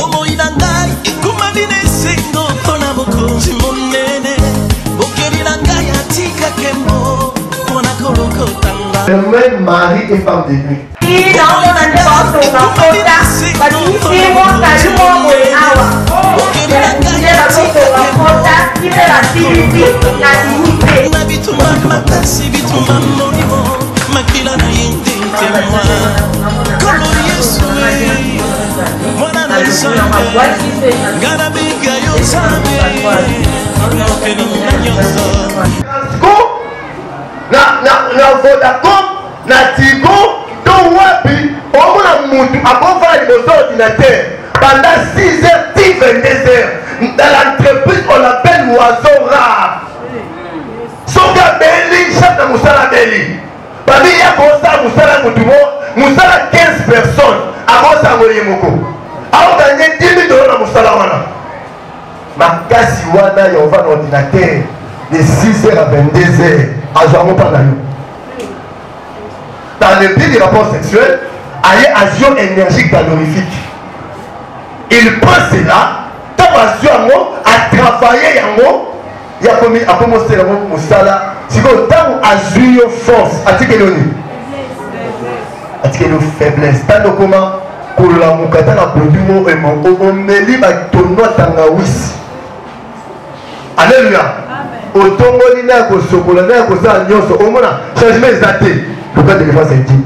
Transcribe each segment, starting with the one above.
Bomo inangai kumadine singo pona boko simonene bokeri nangai atika kembo pona koloko tanga. Même mari et femme de nuit. Qui dans le monde de votre kota, parce que si mon caillou mon awa, je la kota, qui fait la dignité, la dignité. Ma bituma makasi bituma monimo makila na yindi temwa. Kolo Yesu mwana na Yesu ngana biga yo sabe okeno nanyoso. Na Vodacom, na Tigo, donc wapi, on a monté à voir les ordinateurs pendant 6 heures, 10, 22 heures. Dans l'entreprise, on l'appelle oiseau rare. Son gars Belli, chef de Moussala Belli. Parce qu'il y a comme ça, Moussala Moutoumo, Moussala 15 personnes. Avant ça, Moyemoko. Alors, on a 10 000 $ dans Moussala Wana. Ma casse, Wana, il y a un ordinateur de 6 heures à 22 heures. À Joamo Panayo. Dans le pays des rapports sexuels, il y a avion énergie calorifique. Il prend cela, tant à travailler, il y a commis à commencer la moussala. Si vous avez une force, à tirer le nez. À tirer le faiblesse. Tant que comment, pour la moukata, la produit, et mon meli, ma tournoi tangawis. Alléluia. Automoli na ko sokola na ko sa nyoso omona changement exacté pourquoi de faire cette dit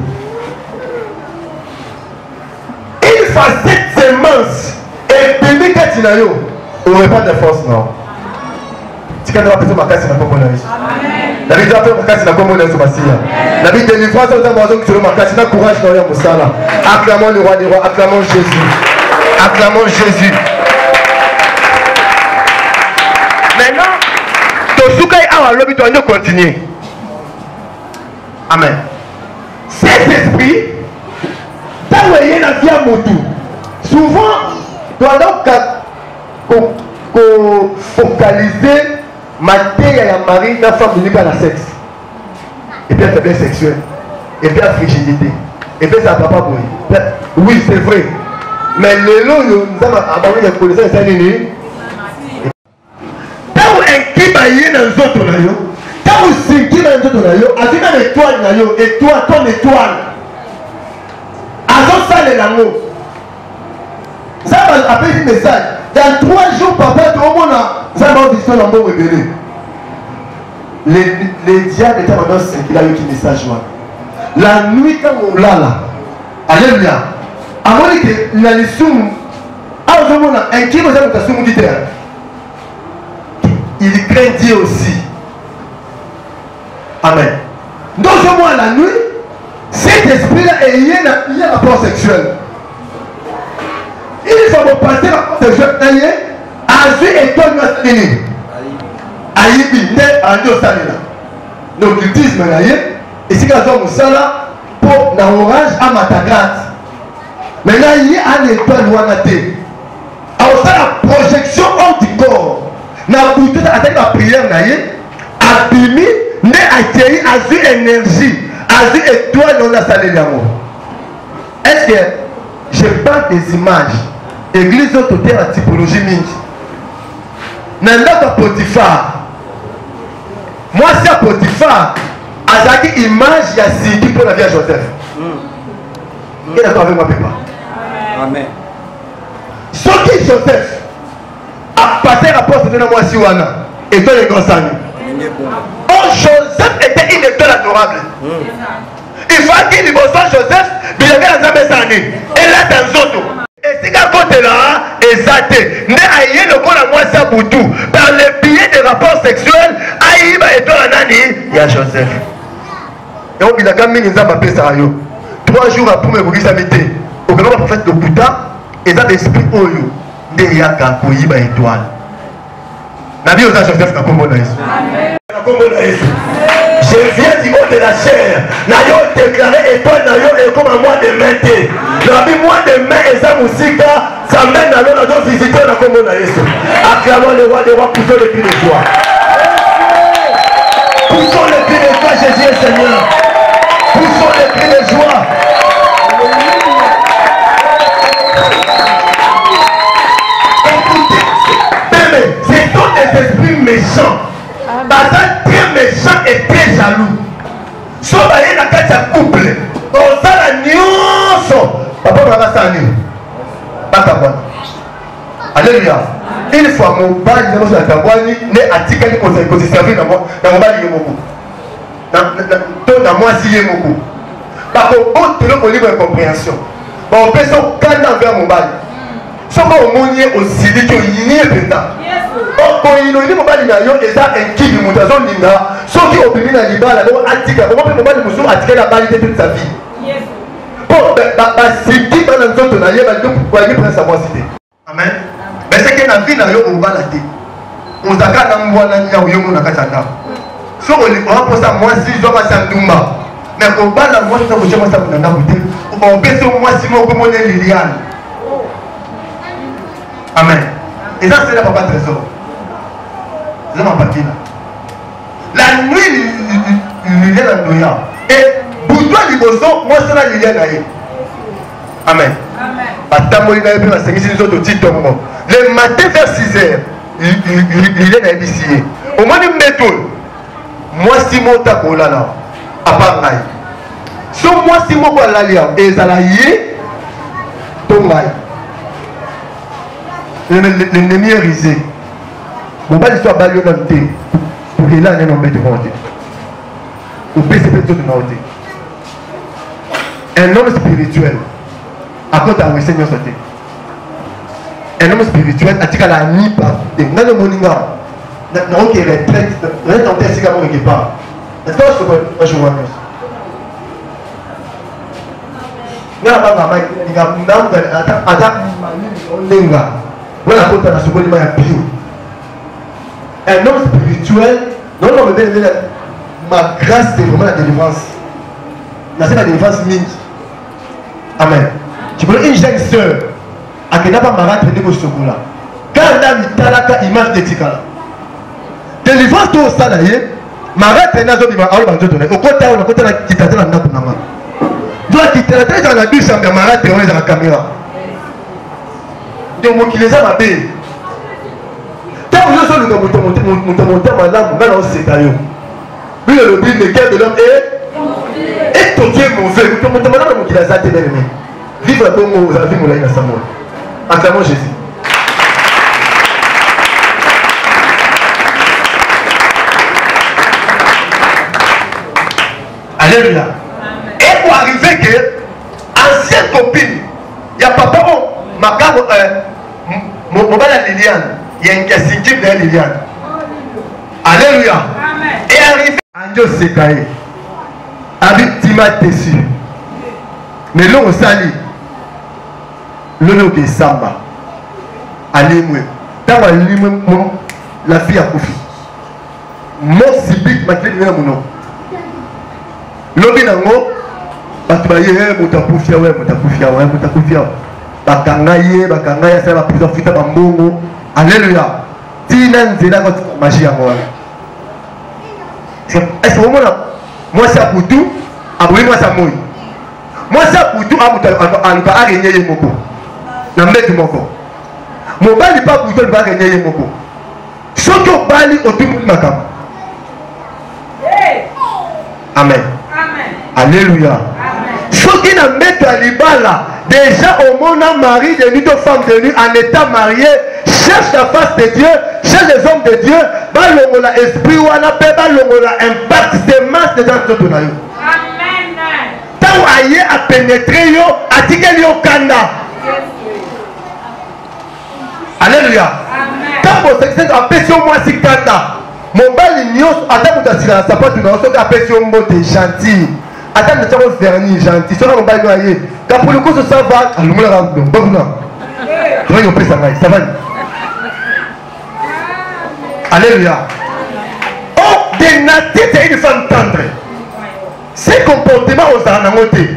il fait cette semence et bébé katinayo on aurait pas de force non tu quand on va passer ma casse na komona Yesu amen la vie d'après ma casse na komona Yesu masia la vie de délivrance on a besoin que tu ma casse na courage dans ya musala acclamons le roi des rois acclamons Jésus maintenant on doit continuer. Amen. Cet esprit, dans le la vie à Moutou, souvent, doit donc focaliser matière et la marine dans la femme de la sexe. Et bien faiblesse sexuelle. Et bien frigidité. Et bien ça ne va pas bouger. Oui, c'est vrai. Mais le long, nous avons abandonné les connaissances et les dans autres quand vous sentez dans les autres avec une étoile ton étoile à ça les l'amour ça va appeler un message dans 3 jours papa tout le monde ça va visiter l'amour révélé les diables étaient maintenant 5 il a eu un message la nuit quand on l'a là alléluia à mon avis la leçon à ce moment là un qui vous a dit il craint Dieu aussi. Amen. Donc, je vois la nuit, cet esprit-là est lié à un rapport sexuel. Il faut passer rapport sexuel. Azu et toi, nous sommes venus. Aïbi, né à Dieu Salina. Donc, l'occultisme, et si nous avons ça là, pour l'orage à Matagat. Maintenant, il y a un étoile ouanaté. Alors, ça, la projection hors du corps. Na bouté avec la prière naïe abimi ne accueilli azu énergie azu étoile on a salé l'amour. Est-ce que je parle des images église autre la typologie mingi nanda Potiphar moi c'est Potiphar azaki image ya Sidi pour la vie à Joseph. Qui est d'accord avec moi papa? Amen. Ce qui Joseph a passé rapport à moi si wana et toi les grands amis. Oh Joseph était une étoile adorable. Il faut qu'il y ait Joseph, mais il y avait la Zambesani. Et là dans Zoto. Et si quand côté là, exacté. Ne aïe le corps à moi ça boutou. Par le biais des rapports sexuels, aïe va étoile nani, il y a Joseph. Et on dit quand même Nzamba pesa yo. 3 jours après me bouger sa mité. Au grand prophète de Bouta, et ça l'esprit oyo. Deyaka koyiba étoile. Nabi oza Joseph na kombo na Yesu. Na kombo na Yesu. Je viens du monde de la chair. Nayo déclaré étoile nayo et comme un mois de main. Nabi mois de main et ça musika, ça mène à l'on a visiter na kombo na Yesu. Acclamons le roi des rois, poussons les cris de joie. Poussons les cris de joie, Jésus est Seigneur. Poussons les cris de joie. méchants. Baza très méchant et très jaloux. So baye na kati ya couple. Ozala nyonso. Papa baba sani. Baka bwana. Alléluia. Une fois mon bal de nos atambwani ne atikali ko se servir na mobali ye moko. Na moi si ye moko. Bako otelo ko libre compréhension. Ba opeso kanda envers mon bal. Soko omoni aussi dit que yini penda. Ko yino ni mobali na yo eza enkibi mutazo linga. Soki obimi na libala ko atika ko pe mobali musu atika la bali toute sa vie. Bon ba siki ba na nzoto na ye ba ndo kwa ni prince moi cité. Amen. Mais c'est que na vie na yo obala te. Ozaka na mbwana nya yo mona katanda. So on pour ça moi si je vais ça ndumba. Mais obala moi ça vous jamais ça vous ndanga buté. On beso moi si mo ko mona Liliane. Amen. Et ça c'est là papa trésor. C'est ma partie là. La nuit Liliane Ndoya et Boudoua Liboso moi c'est la Liliane aye. Amen. Le matin vers 6h, Liliane a initié. Au moins de méthode, moi si mon taco là, à part là. Si moi si mon là, et ça l'a yé, ton là. L'ennemi est risé. Mon bal soit balayé dans le thé. Pour qu'il ait un homme de monter. Au PCP de monter. Un homme spirituel. À côté de Seigneur sauté. Un homme spirituel a dit qu'à la nuit pas. Dans le moninga, non qui retraite, rien dans tes cigares qui part. Est-ce que je peux jouer à nous? N'a pas maman, il y a un homme qui a linga. Voilà côté de ce monument est bio. Un homme spirituel, non non mais ma grâce c'est vraiment la délivrance. C'est la délivrance mine. Amen. Tu peux une jeune soeur à qui n'a pas marre de négocier là. Quand on a mis talaka image de tikala. Délivrance tout ça là, marre de nazo bima alu banjo donné. Au côté on a côté la kitata na ndaku na ma. Doit quitter la tête dans la douche en marre de on la caméra. Donc moi qui les a ma bé. Tant que je suis le monter madame, on va lancer taillot. Lui le but de cœur de l'homme est ton Dieu mauvais. Mon madame qui les a été bien-aimé. Vive la bonne mot, la vie moulaï na Samuel. Acclamons Jésus. Alléluia. Et pour arriver que ancienne copine, il y a papa ma gamme mon bal à Liliane, il y a une question de Liliane. Alléluia. Et arrivé Anjo Sekaye. Avec Tima Tessu. Mais l'on sali. L'on de Samba. Allez-moi. Dans la fille a Koufi. Mon Sibik m'a dit mon nom. L'homme nango. Batubaye, Moutakoufia, Moutakoufia. Bakangaye, ça va plus en fuite à Bambongo. Alléluia. Tina Nzela quand magie à moi. Est-ce que moi c'est à Poutou, après moi c'est à moi. Moi c'est à Poutou, à gagner Moko. Na mbeki Moko. Mon bali pas Poutou, il va gagner Moko. Soki au bali au tout le monde. Amen. Alléluia. Soki na mbeki à Libala, déjà au monde un mari de nuit aux femmes de nuit en état marié, cherche la face de Dieu, cherche les hommes de Dieu, balongo la esprit ou la paix, balongo la impact des masses de gens tout na yo. Amen. Tant aye a pénétrer yo, a tikel yo kanda. Alléluia. Tant pour cette appétition moi si kanda. Mon bali nyos attends pour ta sa porte na so appétition mbote gentil. Attends de faire vernis gentil. So mon bali aye. Quand pour le coup ça va, alumula la bon non. Toi yo pesa ngai, ça va. Alléluia. Oh, des natifs c'est une femme tendre. Ces comportements aux anamotés.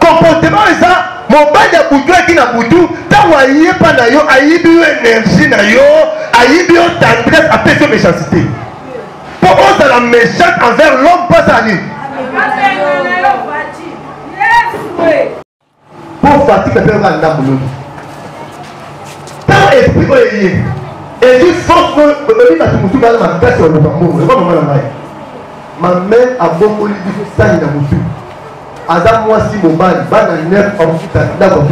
Comportement ça, mon bal de Boutou qui n'a Boutou, tant aïe pas na yo, aïe bio énergie na yo, aïe bio tendresse à pécho méchanceté. Pour eux c'est la méchante envers l'homme pas à lui. Pour fatigue le père dans boulot. Tant esprit Et si force il va te montrer ma casse sur le bambou. C'est pas maman la maille. Ma mère a beaucoup dit ça il a montrer. Adam moi si mon bal, bal à 9 en foot d'accord.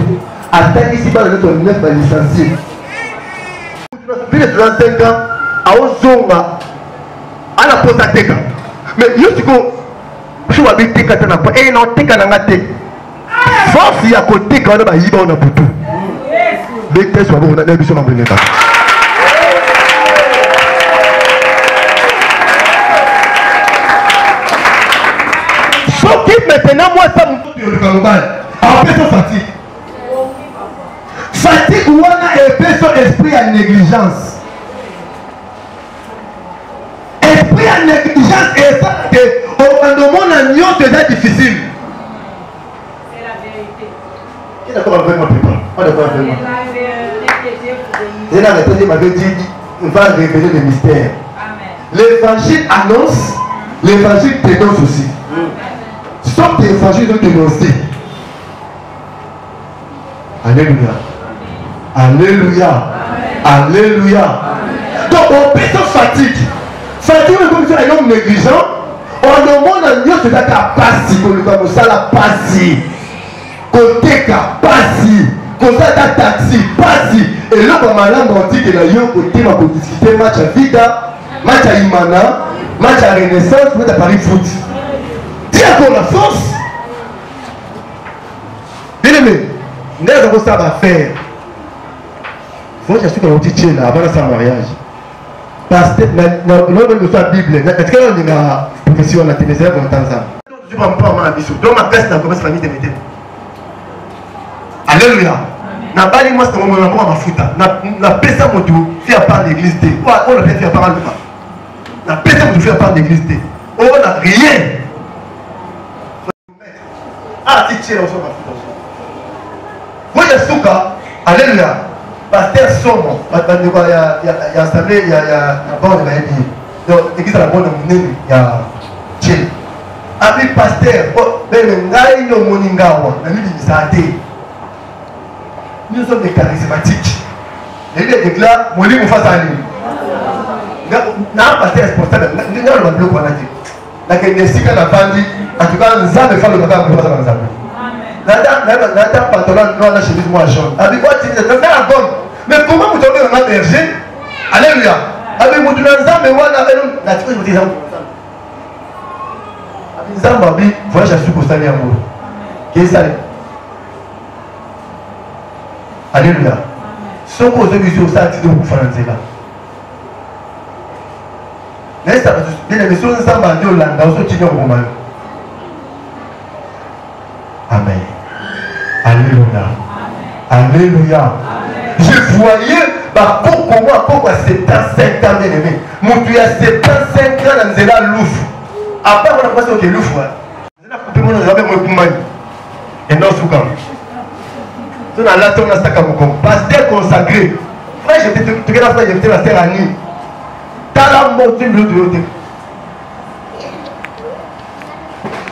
Attends ici bal à 9 va licencier. Puis de 35 ans à Ozonga à la poste à Teka. Mais yo tu ko je vais habiter Teka na pas et non Teka na ngate. Force il y a côté quand on va y on a pour tout. Les tests sont on a des missions en venir. Sauf maintenant moi ça me le global. Après ça fatigue. Fatigue ou on a épais son esprit à négligence. Esprit à négligence et ça que au monde a nion c'est difficile. C'est la vérité. Qui est d'accord avec moi papa? Pas d'accord avec moi. C'est la vérité m'avait dit on va révéler les mystères. L'évangile annonce, l'évangile dénonce aussi. Sauf que l'évangile doit dénoncer. Alléluia. Alléluia. Alléluia. Donc on peut se fatigue. Fatigue comme ça, un homme négligent. On demande à Dieu de faire passer, comme ça la passer. Côté ka passer. Comme ça ta taxi passer. Et là comme malade on dit que là yo côté ma pour discuter match à Vida, match à Imana, match à Renaissance, match à Paris Foot. Dis encore la force. Bien aimé, nous avons ça à faire. Faut que je suis dans le petit là avant sa mariage. Parce que nous la Bible. Est-ce que nous avons profession la télévision dans temps ça? Je ne prends pas ma mission. Donc ma classe n'a pas famille de métier. Alléluia. Na bali moi c'est mon moment ma futa. Na pesa mon tout fait à part l'église D. On a fait à part le pas. Na pesa mon tout fait à part l'église D. On n'a rien. Ah tu tiens au son ma futa. Moi je suis là. Alléluia. Pasteur Somo, il y a assemblée, il y a bord de la vie. Donc, l'église à la bord de mon nez, il y a Tché. Ami pasteur, il y a Moningawa, la nuit de Saté. Nous sommes des charismatiques. Et les éclats, mon livre face à lui. Il y a un pasteur responsable, il y a un bloc qu'on a dit. La Kenesika n'a pas dit, en tout cas, nous avons fait le bagage pour faire ça dans la Nada pantalon noir la chemise moi jaune. Avec quoi tu dis c'est la bonne. Mais comment vous tombez dans un berger? Alléluia. Avec mon tunanza mais voilà avec nous. La tu peux dire ça. Avec Zamba bi voyage à sucre salé amour. Qu'est-ce ça? Alléluia. Ce qu'on a vu sur ça tu dois vous faire un zéla. Mais ça bien les choses Zamba de Hollande aussi tu dois vous mal. Amen. Alléluia. Alléluia. Je voyais, bah, pourquoi 75 ans bien aimé. Mon Dieu, il y a 75 ans dans Zéla Louf. Après, on a passé au Louf. On a coupé mon nom, moi Koumani. Et non, Soukan. On a là, on a ça comme pasteur consacré. Frère, j'étais là, j'étais la sœur Annie. T'as la mort de l'autre.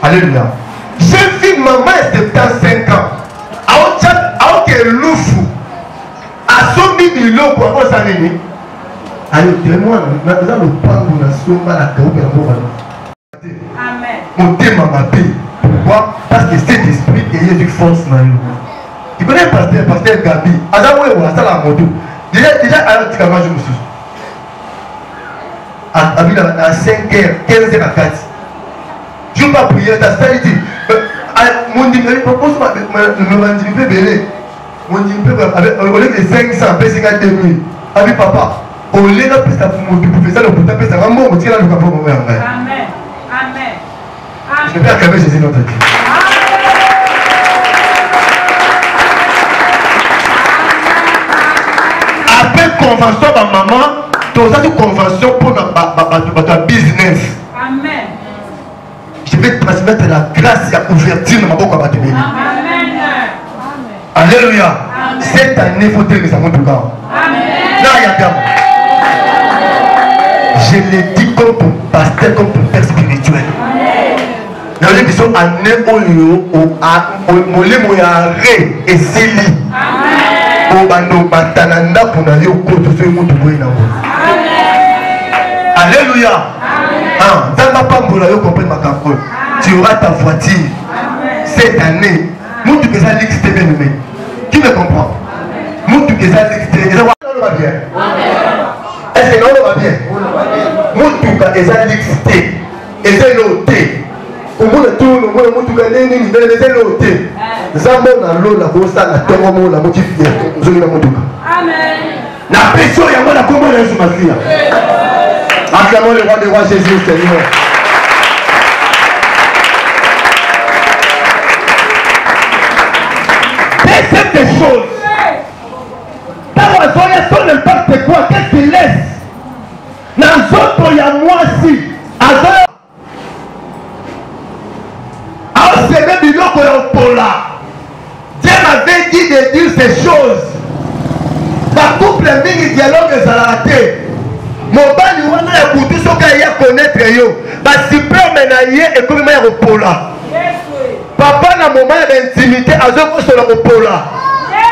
Alléluia. J'ai vu maman de 75 ans. À aucun loufou. À 100 000 euros pour ça l'année. Alors, dis-moi, nous avons le pan pour la somme à la caoube et la pauvre. Amen. Mon thème m'a payé. Pourquoi? Parce que cet esprit est une force dans nous. Tu connais le pasteur Gabi. Azamoué ou à la moto. Déjà, alors tu vas jouer aussi. À 5h, 15h à 4. Je ne vais pas prier, ta stabilité. Mon dieu, propose me belé. Mon dieu, au lieu de 500, c'est 4 000. Avec papa, au lieu de plus ça pour faire ça, le pour taper ça, vraiment, on tire là le capot. Amen. Amen. Je vais acclamer Jésus notre Dieu. Après convention de maman, tu as une convention pour notre business. Amen. Je vais transmettre la grâce et la ouverture dans ma boca à Amen. Alléluia. Cette année, il faut dire que ça monte encore. Amen. Là, il y a bien. Je l'ai dit comme pour pasteur, comme pour père spirituel. Dans les questions, année au molé moyaré et zéli. obando batananda kuna yo koto fe mutu boy na wo. Alléluia. Zamba pambola yo comprendre ma campagne. Tu auras ta voiture cette année. Mutu que ça l'exté bien nommé. Qui me comprend? Mutu que ça l'exté. Et ça va bien. Est-ce que non va bien? Mutu que ça l'exté. Et c'est noté. Au moins tout le monde mutu que nini ni c'est noté. Zamba na lo la bossa na tongo mo la motif bien. Zoli na mutu. Amen. La pression ya moi la comment la soumasia. Acclamons le roi des rois Jésus Seigneur. Deuxième des choses. Dans la son n'importe quoi, qu'est-ce qu'il laisse? Dans l'autre, il y a moi si. Alors, c'est même du lot qu'on est pour là. Dieu m'avait dit de dire ces choses. Ma couple mini dialogue ça l'a raté. Mobali wana ya kutu soka ya connaître yo ba super menaye et comme ya repola papa na moment ya intimité azoko sur la repola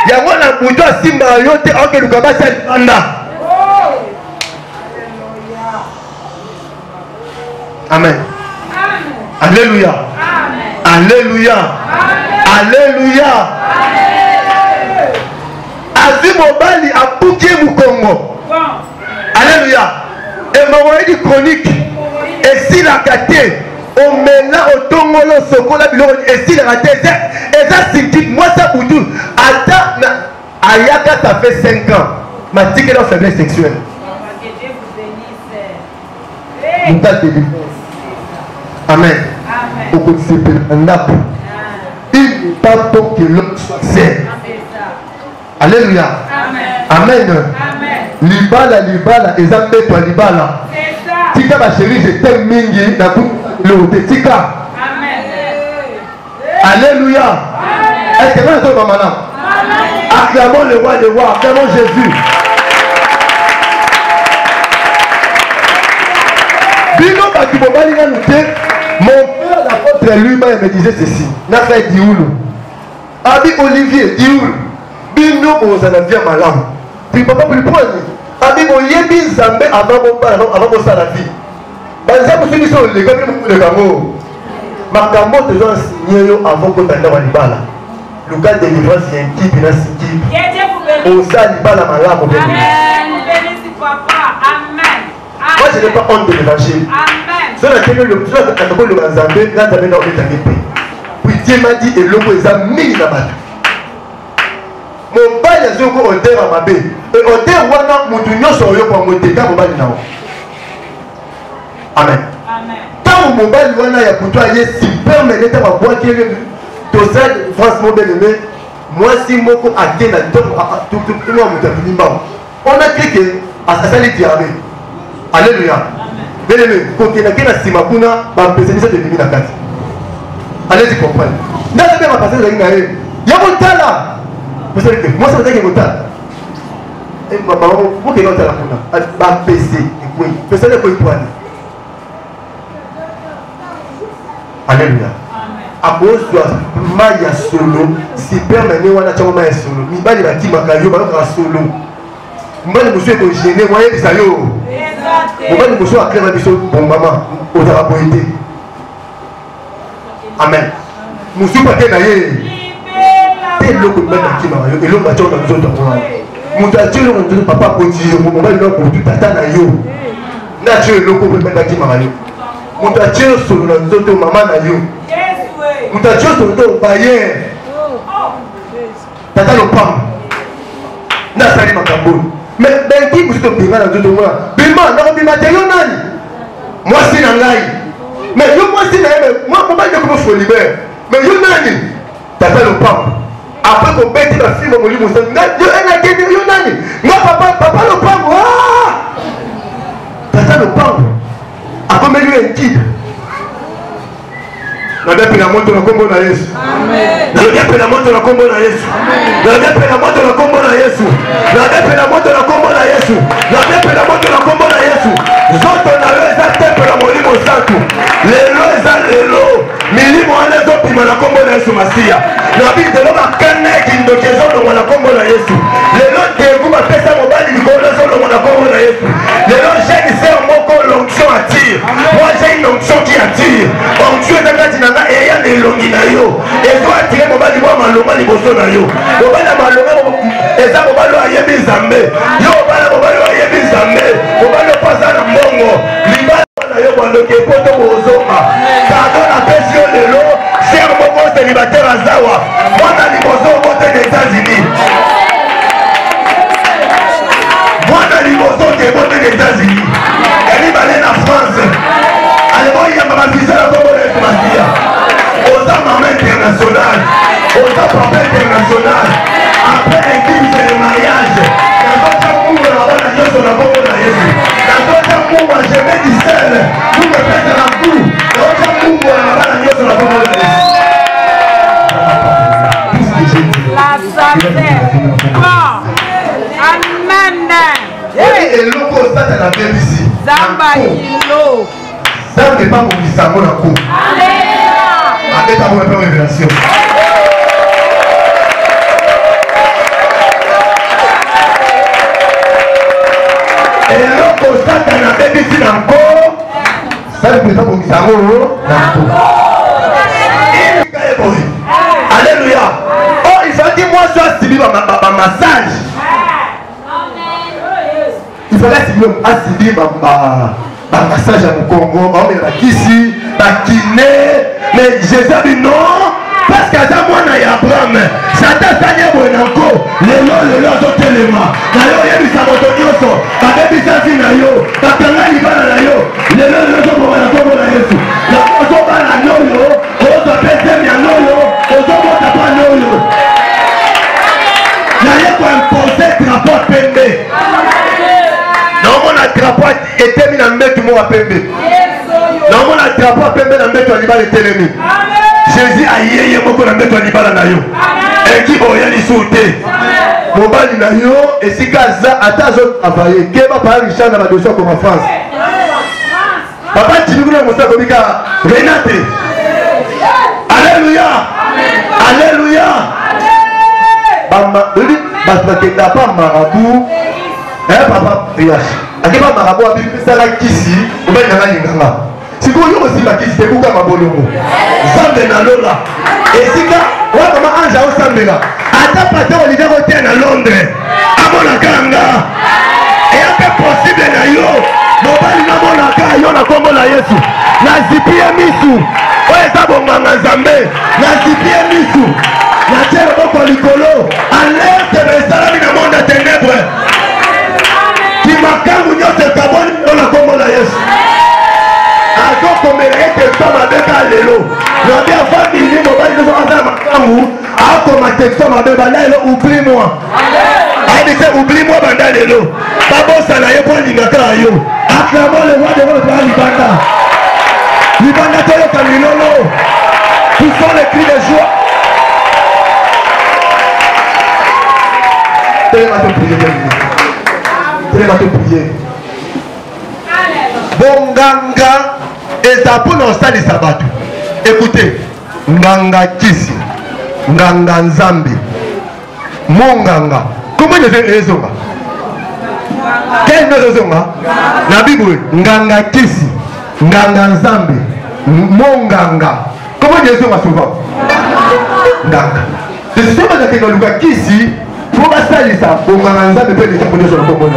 yango na buto asimba yo te oke lukaba sa anda. Amen. Alléluia. Alléluia. Alléluia. Azi mobali apuki mukongo. Alléluia. Et mon dit chronique. Et si la gâté, on met là au tongolo sokola bilo et si la gâté, et ça c'est moi ça pour tout. Attends, Ayaka ça fait 5 ans. Ma dit que la faiblesse sexuelle. Amen. Au côté de Naples. Il n'est pas bon que l'homme soit sain. Alléluia. Amen. Libala, et Zambé, toi, libala. Tika, ma chérie, je t'aime mingi, na l'autre. Tika. Alléluia. Est-ce que vous êtes maman? Acclamons le roi des rois, acclamons Jésus. Bino, mon père, l'apôtre lui-même, me disait ceci. N'a fait Dioulou. Abi Olivier, Dioulou. Bino, vous en avez malade. Puis papa, plus point. Abi Olivier, Zambé, avant mon salafi. Banza, vous finissez les gars, le gamo. Ma gamo, te doit signer avant que tu aies un libala. Le cas de délivrance, il y a un type, il y a un type. On s'est libala malade. Amen. Bénis papa. Amen. Moi, je n'ai pas honte de l'évangile. Amen. Si on a tenu le Zambé, là, tu as mis dans le temps. Puis Dieu m'a dit, et l'eau, ils ont mis la balle. Mon bail est au terre à ma baie. Et au terre, on a mon union sur le point de mon bail. Amen. Quand mon bail, on a pour toi, il est super, mais il est à ma boîte qui est tout ça, franchement, bien aimé. Moi, si mon coup a été là, tout le monde on a cliqué à ça, les diamants. Alléluia. Bien aimé, quand il y a quelqu'un qui m'a dit, je vais devenir la carte. Allez-y comprendre. Dans le même passage, il y a mon temps là. Moi, ça veut dire que mon temps. Et maman, vous qui êtes là, vous avez baissé. Oui, personne ne peut pas. Alléluia. À cause de Maya solo, si permet on a tellement Maya solo. Mi bali ba tima kayo ba ka solo. Mbali monsieur ko gêné moyen de ça yo. Mbali monsieur a créé biso bon maman, on a poété. Amen. Monsieur pas na ye. Et l'autre même qui m'a et l'autre bâton dans nous autres. Mon Dieu le papa pour dire mon mbali là pour tout tata na yo. Na Dieu le ko même qui m'a yo. Mon Dieu solo dans nous autres maman na yo. Muta Dieu sur le bayer. Tata le pam. Na sali makambo. Mais ben qui vous êtes bima dans tout le monde. Bima na bima te yo nani. Moi c'est na ngai. Mais yo moi c'est na moi comment je peux faut libérer. Mais yo nani. Tata le pam. Après qu'on bête la fille mon livre ça. Yo en a gagné yo nani. Moi papa le pam. Tata le pam. Après me lui un titre. Nabia pela moto na kombo na Yesu. Amen. Nabia pela moto na kombo na Yesu. Nabia pela moto na kombo na Yesu. Nabia pela moto na kombo na Yesu. Nabia pela moto na kombo na Yesu. Zoto na yo eza temple na molimo santu. Lelo eza lelo. Milimo ane zo pima na kombo na Yesu Masia. Nabi de lo makane kindokezo na kombo na Yesu. yebi nzambe yo bana mobali yebi nzambe mobali pasa na mbongo libala na yo bandoke poto bozonga kado na pesi yo lelo cher moko célibataire azawa mwana liboso obote na États-Unis mwana liboso obote na États-Unis elibale na France aleboyamba bavisa na kombo na Etumasia oza mama international oza papa international après l'église de mariage nazoka mungu na bana nyonso na kombo na Yesu nazoka mungu a jamais dit seul mungu pesa na mkuu nazoka mungu na bana nyonso na kombo na Yesu La santé. Amen. eloko osata na BBC Zamba ilo. Zamba pas pour bisango na coup Alléluia. abeta mo pe révélation eloko osata na BBC na nko Zamba pour bisango na coup Alléluia. Oh, il faut dire moi soit subi ma massage. Il faut subi ma massage à mon Congo, ma kisi, ma kiné, mais Jésus dit non parce que ça moi na Abraham. Satan sanya bonanko, lelo zotelema. Na yo yebi saboto nyoso, ba bebi sasi na yo, ba kanga libana na yo. Lelo zo bo na kombo na Yesu. Na zo bana noyo, o zo pese mi anoyo. Naye impose drapeau pembe. Non mon drapeau était mis dans mettre moi pembe. Non mon drapeau pembe dans mettre libala telemi. Jésus a yeye moko na mettre libala na yo. Et qui boya li souté. Mobali na yo et si kaza atazo travailler. Keba par Richard na ba dossier comme en France. Papa Tibiguna Moussa Kobika Renate. Alléluia. Alléluia. Bamba, parce que t'as pas marabout. Hein papa, riach. Ake pas marabout a bien ça la kisi, ou bien na linganga. Si vous yo aussi la kisi, c'est pourquoi ma bolongo. Sambe na lola. Et si ka, wa mama anja o sambe la. Ata pate o lidero te na Londres. Amona kanga. Et un peu possible na yo. Mobali na mona ka yo na kombo na Yesu. Na zipie misu. Oye sabonganga Nzambe. Na zipie misu. La terre beaucoup likolo. Alerte de salami na monde à ténèbres. Qui m'a nous se kaboni dans la combo la Yesu. Ako komele que toma beka lelo. Na bien famille ni mobali de ça makangu. Ako ma texto ma beba lelo oublie-moi. Aïe c'est oublie-moi banda lelo. Babo sana yo pour lingaka yo. Acclamons le roi de votre libanda. Libanda toyo kamilolo. Poussons les cris de joie. Tellement te prier. Bonganga et ça pour nos stades sabbat. Écoutez, nganga kisi, nganga nzambi, monganga. Comment je fais raison? Quelle raison? La Bible, nganga kisi, nganga nzambi, monganga. Comment je fais souvent? Nganga. C'est ce que la technologie kisi. Pour ma salle, ça, pour ma manzane, peut être pour sur le combo.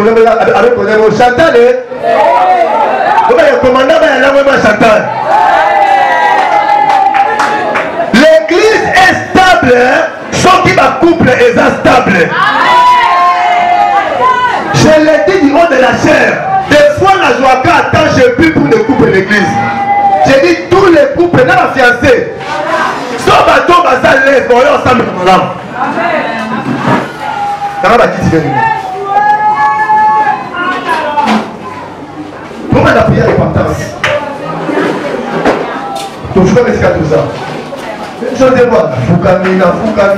Avec Chantal, le commandant va Chantal. L'église est stable, sauf qu'il va couple est instable. Je l'ai dit du haut de la chair. Des fois, la joie attend, je prie pour ne couper l'église. J'ai dit tous les couples dans la fiancée. Sauf à toi, ça laisse, on est ensemble dans l'âme. Ça va qui tu viens. Comment la prière est importante? Donc je vais me faire tout ça. Je te vois. Foukamina, votre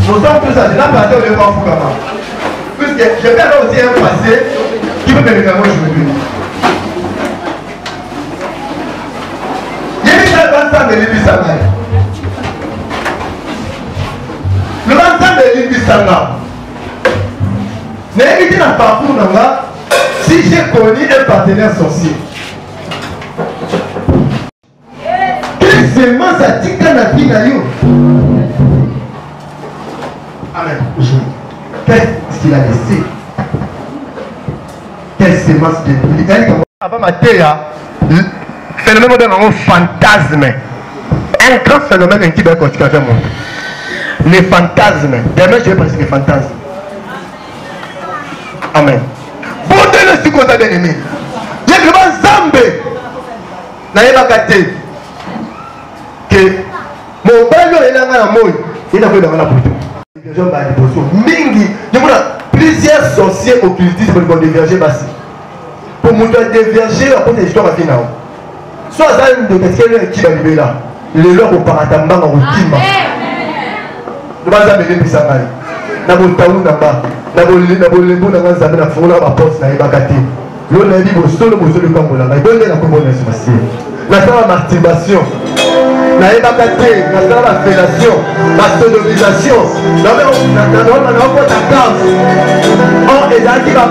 nous sommes tous ça. Je n'ai pas passé au devant Foukama. Puisque je vais aussi un passé qui peut me réclamer aujourd'hui. Il y a une grande de l'Ibisanga. Le grand de l'Ibisanga. Mais il dit à Papou, si j'ai connu un partenaire sorcier, semence atika na vie na yo. Amen. Qu'est-ce qu'il a laissé? Quelle semence de vie? Avant ma terre, phénomène de fantasme. Un grand phénomène qui va continuer à faire mon. Les fantasmes. Demain, je vais passer les fantasmes. Amen. Bon, Dieu, c'est comme ça, bien-aimé. Il y a vraiment Zambé. N'a pas gâté. Que mon baillot est là dans la mouille. Il a fait dans la bouteille. Mingi. Je vous plusieurs sorciers occultistes pour déverger bassi. Pour nous déverger, après l'histoire à finir. Soit ça, de quelqu'un qui va vivre là. Les lois au paratamba en ultime. Nous allons amener les sangai. Nous allons taou namba. Nous allons les bons dans les amis na foula ma poste na ibakati. L'on a dit au solo le Congola. Mais bonne la commune est passée. La salle masturbation. La ibakati, la salle fellation, la sodomisation. Non mais on a encore ta case. On est là qui va.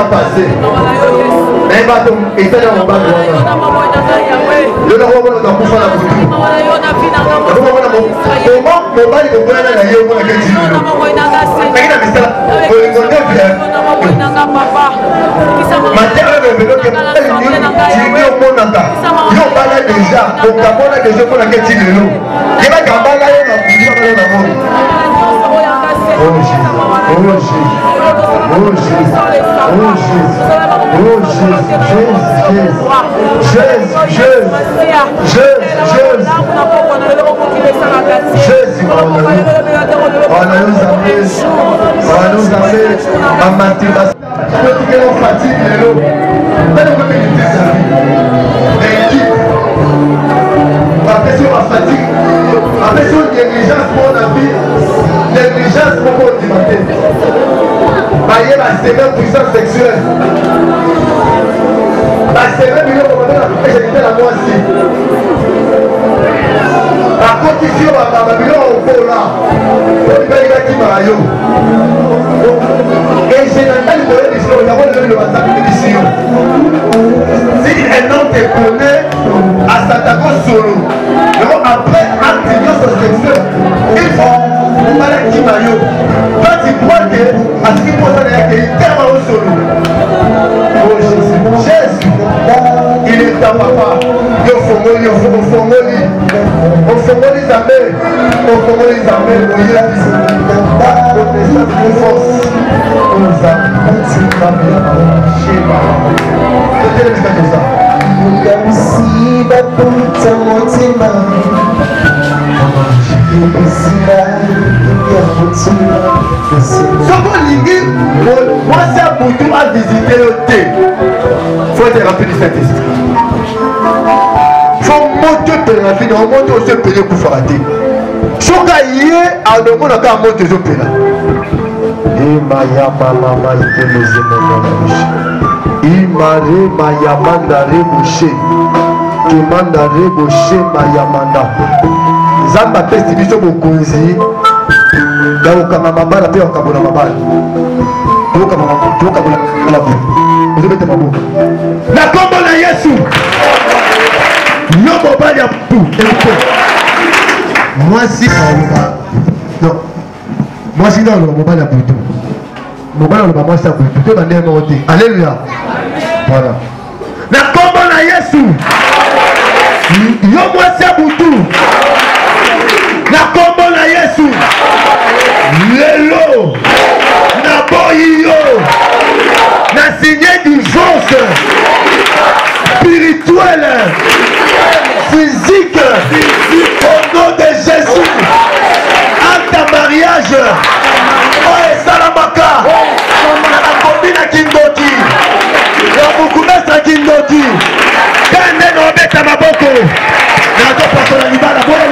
temps passé. Mais bateau, et ça dans mon bateau. Le nom on a pour faire la photo. Comment mon mari me connaît la yeux pour la question. Mais il a mis ça. Pour les connaître bien. Ma terre est venue que tu dis au monde là. Yo bala déjà. Au Gabon là déjà pour la question de l'eau. Il va Gabon là il a plus de monde. Oh Jésus. Oh Jésus. Oh Jésus. Oh Jésus. Oh Jésus. Jésus. Jésus. Jésus, on nous amène à matin. On fatigue l'eau. Après sur la fatigue, après sur négligence pour la vie, négligence pour le matin. Maillé la semaine puissance sexuelle. La semaine million pour la j'ai la moitié. Par contre, ici, on va au pôle là. On va qui maillot. Et généralement, il faut aller ici, on va le WhatsApp ici. Si un homme te connaît à Santago solo, après activement son sexuel, il faut on va aller qui maillot. Quand tu crois que à ce qu'il pose à l'accueil, tellement au solo. Oh Jésus, Jésus, il est ta papa. Yo fongoli, les armées, faut être rempli du Saint-Esprit. Faut monter de la vie, on monte aussi payer pour faire rater. Choka yé a demandé à monter au pénal. Imare mayamanda rebouché. Kimanda rebouché mayamanda. Zamba pesti biso bokonzi. Dawo kama mabala pe wakabona mabala. Toka la boue. Vous mettez ma boue. La combo na Yesu. Non mobile ya tout. Moi si non. Moi si non le mobile ya tout. Mobile le moi ça pour tout va ndemo oti. Alléluia. Voilà. La combo na Yesu. Yo moi ça butu. La combo na Yesu. Lelo. Na boyo. Na signé divorce spirituel, physique, au nom de Jésus. Acte mariage. Oh, Salamaka. Na combina Kindoki. Na Mukumesa Kindoki. Kende no beta maboko. Na to pastora libala bola.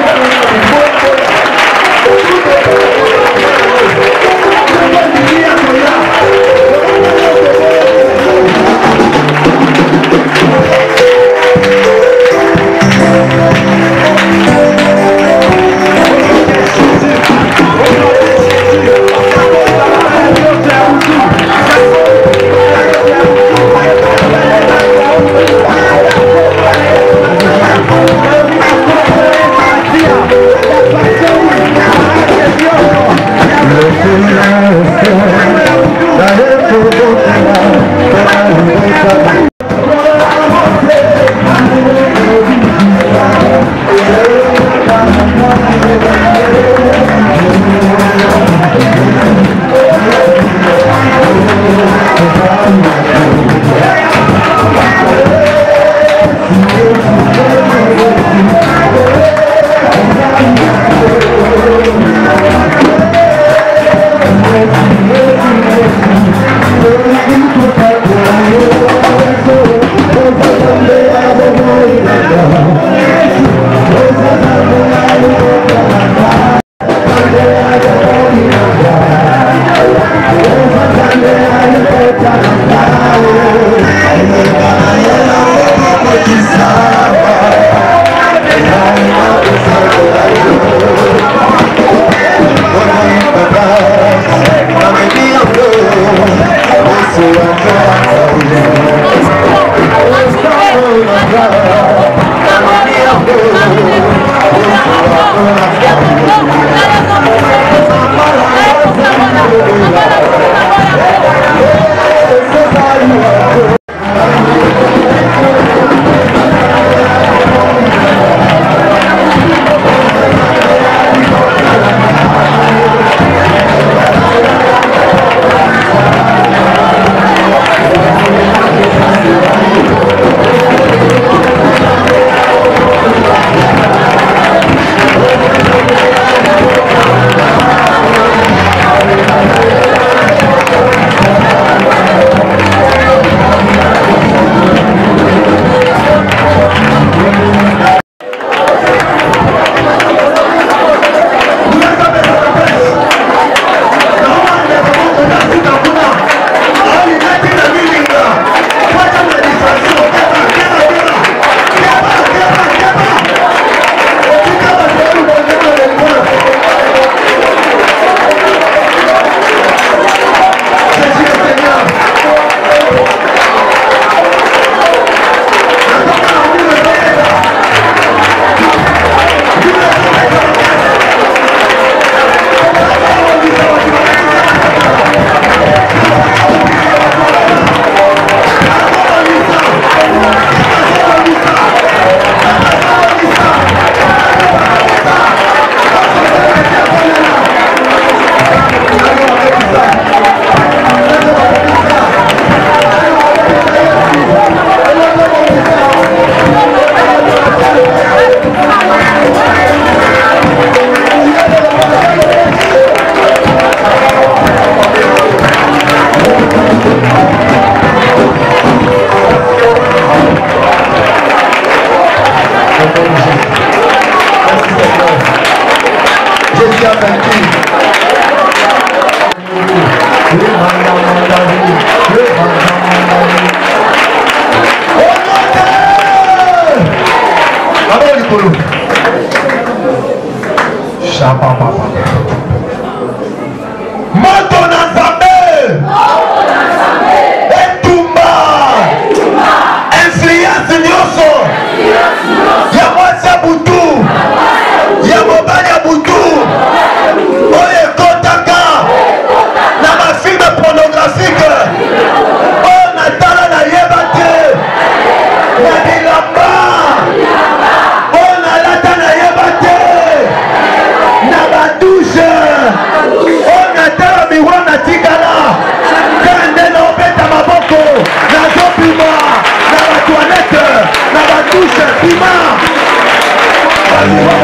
Jésus.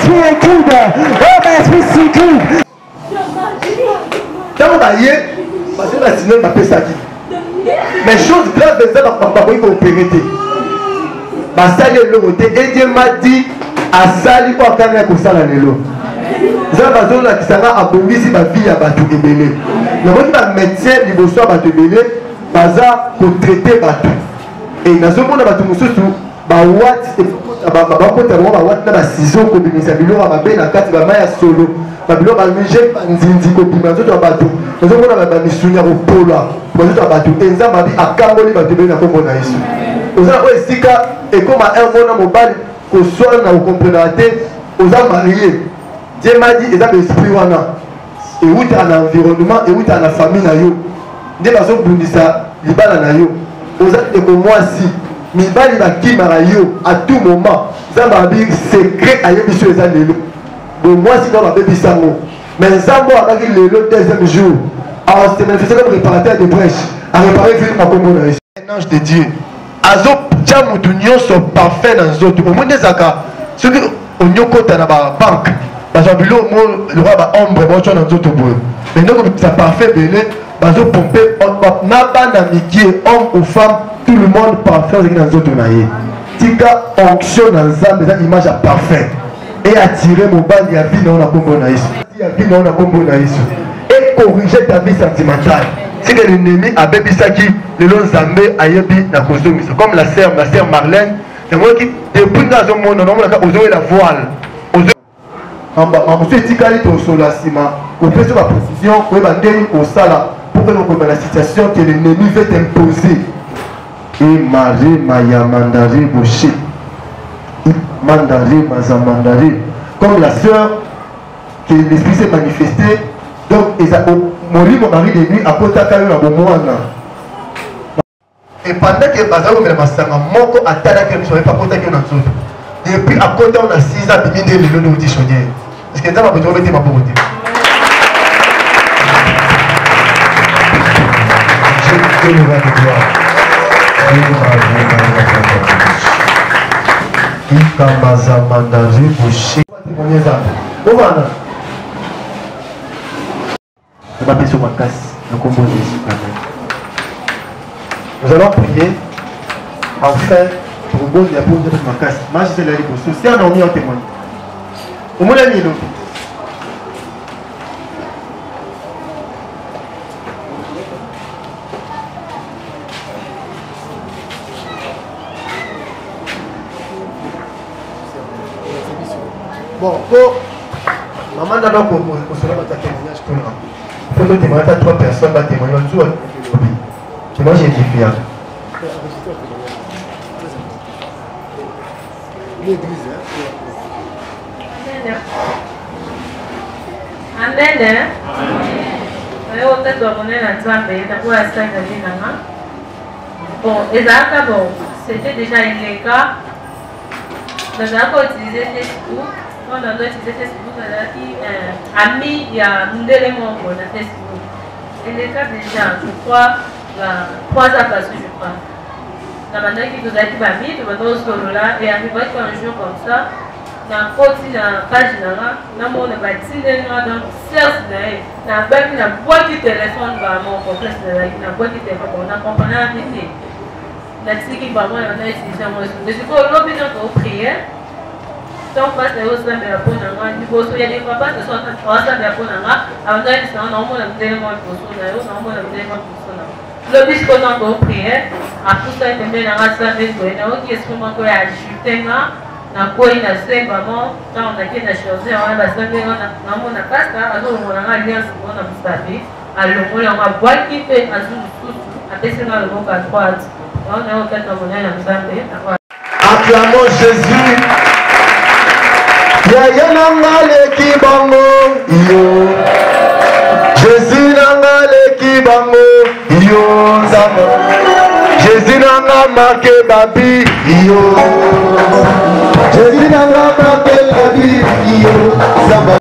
esprit incube. Oh, esprit succube. Tant que parce que la sinon, ma ça qui. Mais chose grave, c'est ça, il faut opérer. Basali le côté, et Dieu m'a dit, à Sali, quoi, quand il y a ça, là, ça va zone là qui sera abondissé ma vie à Batou Ebele. Le monde qui va médecin, il va soit Batou Ebele, baza pour traiter Batou. Et dans ce monde là, Batou Moussou, ba watt, ba côté moi, ba watt na ba ciseaux ko bimisa bilo ba be na kati ba maya solo. Ba bilo ba mije ba nzinzi ko bimisa to Batou. Dans ce monde là, ba misunya ko pola. Ba to Batou. Enza ba bi akangoli Batou be na ko mona Yesu. Oza ko esika et comme un mona mobile ko soit na ko comprendre oza marié. Dieu m'a dit, il y a des esprits et où tu as un environnement et où tu as la famille. Des personnes qui disent ça, ils ont comme moi si, mais ils vont à tout moment. Ça va dire secret à l'émission des années. Donc moi si dans la baby sango, mais ça va avec le deuxième jour. Alors c'est manifesté comme réparateur de brèches, à réparer le film à Congo. Un ange de Dieu. Azo jamu d'union sont parfaits dans les autres. Au moins des accords, ceux qui ont une côte dans la banque. Parce que le roi va ombre, bon, tu as dans d'autres bois. Mais donc, ça parfait, belé, parce que pomper, on n'a pas d'amitié, homme ou femme, tout le monde parfait dans d'autres naïs. Tika onction dans ça, mais ça image parfait. Et attirer mon bal, il y a vie dans la combo naïs. Il y a vie dans la combo naïs. Et corriger ta vie sentimentale. Si l'ennemi a bébé ça qui, le long zambé a yebi na consommé. Comme la sœur Marlène, c'est moi qui, depuis dans ce monde, on a la voile. Monsieur Tikali au solasima, on fait sur la précision, on va donner au sala pour que nous la situation que l'ennemi veut imposer. Et Marie Maya Mandari Boucher, Mandari Mazamandari, comme la sœur que l'esprit s'est manifesté, donc mon mari de nuit à côté de la Bomoana. Et pendant que Bazaro me l'a moko à tel que nous ne pas côté de notre autre. Depuis à côté on a 6 ans de milliers de millions de chaudières. Est-ce que ça va besoin de mettre ma pauvreté? Je le vois de toi. Ikamaza mandari bouché. On va sur ma casse. Nous allons prier. Enfin, pour le bon diapo de ma casse. Moi, je fais la libre. C'est un homme en témoigne. Au moins, il est là. Bon, maman n'a pas pour cela, ta témoignage pour moi. Pour nous témoigner à 3 personnes, va témoigner en dessous. Et moi, j'ai dit bien. L'église, Amen. Bon, c'était déjà le cas. Nous avons utilisé Facebook. On a utilisé Facebook. On a mis il y a un élément pour Facebook. Et le cas déjà, je crois, 3 ans passés, je crois. La manière qui nous a dit, nous avons solo là, et arrivé un jour comme ça. Na koti na page na na mona ba tinde na dans search na ba na boîte téléphone ba mon complexe na boîte téléphone na comprendre vite na tiki ba moi na utilisation moi mais c'est pour l'objet de prière donc parce que aussi la bonne na ni bosso ya des papa de soit ça la bonne na avant d'aller ça na mona tellement bosso na yo na mona tellement bosso na l'objet qu'on a pour prière à tout ça et bien na ça mais na qui est comment quoi ajouter na koi na se maman quand on a qui na chose on a basé na mona pasta alors on a alliance on a mustafi alors on a boîte qui fait azulu après c'est na le mot à droite on a au fait on a na mustafi acclamons Jésus ya ya nanga le kibango yo Jésus nanga le kibango yo zama Jésus nanga marqué babi yo Jésus n'a pas marqué la vie, ça va.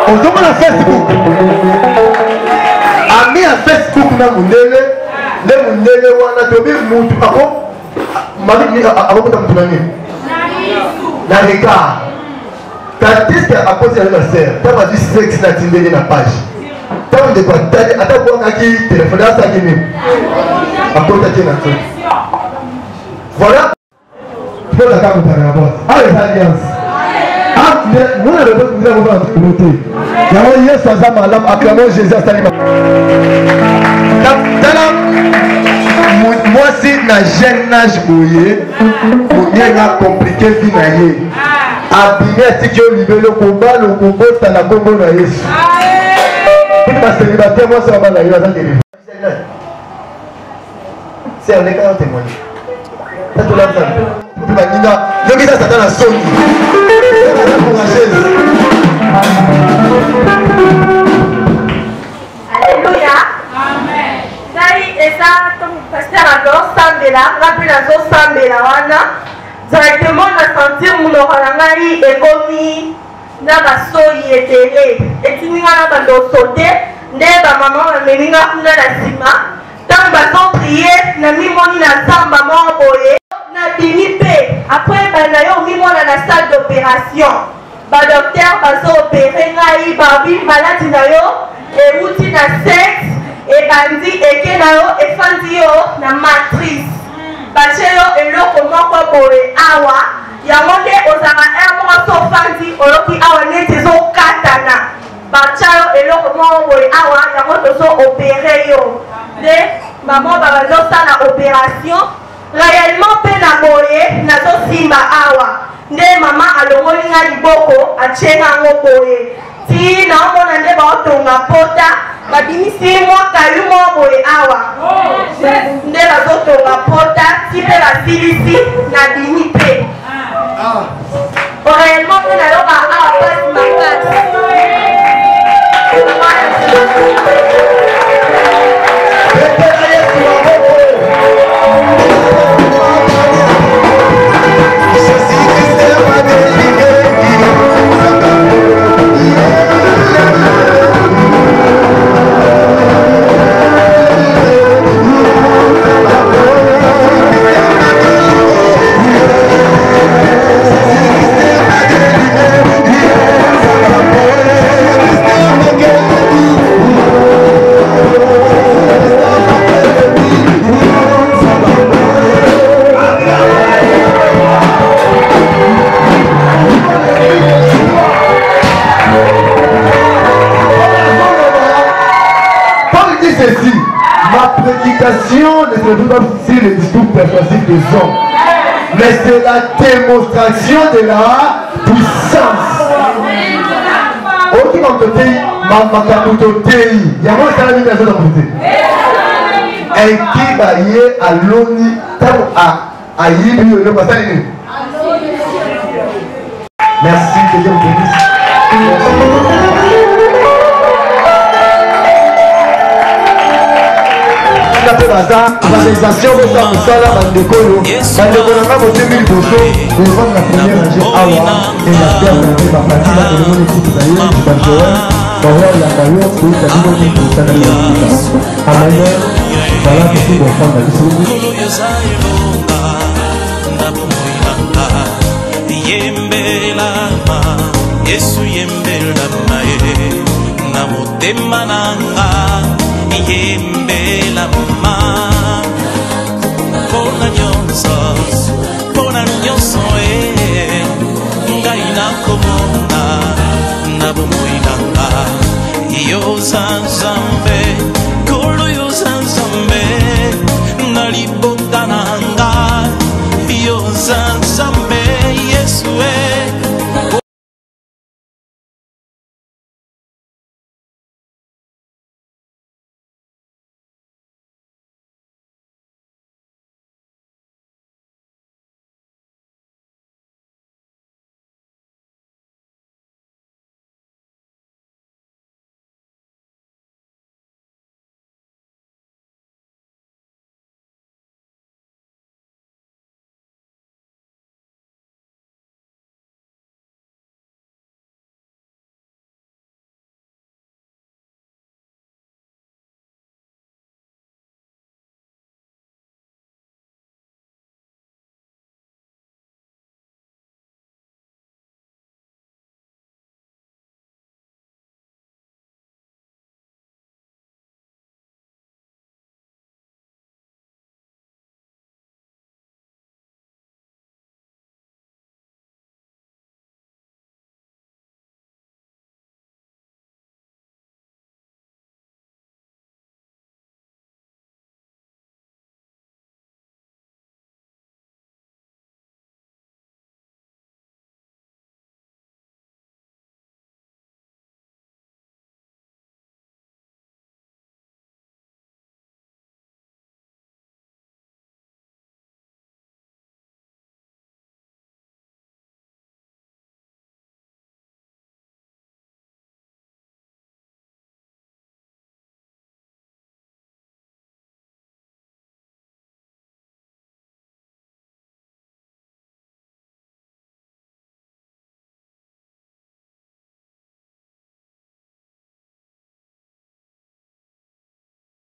On demande à Facebook. Ami à Facebook, na mundele, le mundele wana tobi mutu ako. Marie avant que tu me na regard. Quand est-ce qu'à cause de la sœur, tu as vu sexe na tindé na page. Tu as de quoi attends quoi qui téléphone ça qui même. À côté de la voilà. Pour la carte de la boîte. Ah les alliances. Ah nous on a besoin de vous avoir communauté. Yamo hier sans âme à l'âme acclamons Jésus à Salima. Moi si na jeune âge mouillé, mouillé n'a compliqué vie na yé. Abîmé si tu libéré le combat c'est la combo na Yesu. Pour ma célibataire moi c'est vraiment la yé c'est un écart témoin. Ça te l'a dit. Pour ma nina, le gars ça dans la zone. Alléluia. Amen. Et ça, comme pasteur adore Sambela, rappelle à zo Sambela wana, directement na sentir mon orangai et komi na basoyi etele. Et tininga na bando sauté, ndeba maman meninga kuna na sima. Tant bason prier na mimoni na samba mo boye na binipe. Après banayo mimona na salle d'opération. Ba docteur baso opérer ngai babi maladie na yo et outil na sexe. Et bandi eke na yo efandi yo na matrice bache yo eloko moko boye awa yango nde ozala moko so fandi oloki awa neti ezokatana bacha yo eloko moko boye awa yango tozo opere yo nde mama bazosala opération réellement mpe na boye nazosimba awa nde mama alongoli nga liboko atie ngango boye ti naomona nde baotonga pota babimisi mwaka yumo boye awa nde bazotonga pota ti mpe basilisi na bimi mpe réellement mpe nayoka awa pasi makasi Ne se trouve pas sur le discours persuasif des hommes, mais c'est la démonstration de la puissance. Aucun côté, ma capote il y a moins de la maison à et qui va y aller à l'ONI à Yibu le passage. Merci, que Dieu vous bénisse. Organisation de la Moussala Bandekolo, Bandekolo n'a pas de bosso, nous sommes la première rangée Awa et la terre de la Platina et le monde équipe d'ailleurs, du Banjoa, Bawa et la Bayo, pour la vie de Moussala et la Moussala. Amen. Voilà que tout le monde a dit. Yesu yembela na motema nanga yembe